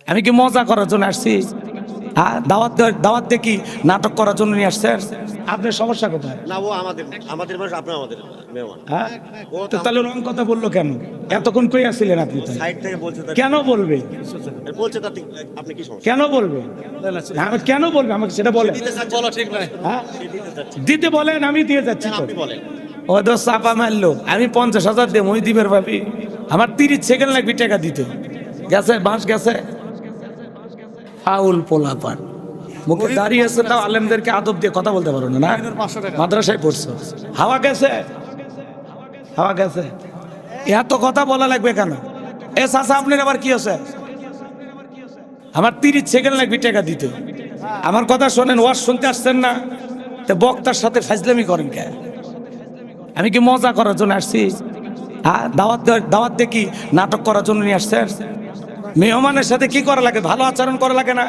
আমি কি মজা করার জন্য আসছি? হ্যাঁ, দাওয়াত দিয়ে কি নাটক করার জন্য নিয়ে আসছেন? আপনার সমস্যা কোথায়? না, ও আমাদের আমাদের মানুষ, আপনি আমাদের মেহমান। হ্যাঁ, ও তো তাহলে রং কথা বললো কেন? এতক্ষণ কই আসছিলেন আপনি? তাই সাইড থেকে বলছে, কেন বলবে? বলছে তাতে আপনি কি সমস্যা? কেন বলবে? আমি কেন বলবে আমাকে সেটা বলেন। বলা ঠিক নয়। হ্যাঁ, দিতে চাচ্ছি। দিতে বলেন, আমি দিয়ে যাচ্ছি তো। আপনি বলেন। ও তো চাপা মারলো, আমি 50,000 দিয়ে মই দিবের ভাবি, আমার 30 সেকেন্ড লাগবে টাকা দিতে। গেছে বাঁশ গেছে, ফাউল পোলাপান, মুখে দাঁড়িয়ে আছে, তাও আলেমদেরকে আদব দিয়ে কথা বলতে পারো না। না, মাদ্রাসায় পড়ছো, হাওয়া গেছে, হাওয়া গেছে, এত কথা বলা লাগবে কেন? এ চাচা আপনার আবার কি আছে? আমার 30 সেকেন্ড লাগবে টাকা দিতে। আমার কথা শোনেন, ওয়াজ শুনতে আসছেন না, তো বক্তার সাথে ফাজলামি করেন কে? আমি কি মজা করার জন্য আসছি? হ্যাঁ, দাওয়াত দিয়ে কি নাটক করার জন্য নিয়ে আসছেন? মেহমানের সাথে কি করা লাগে? ভালো আচরণ করা লাগে না?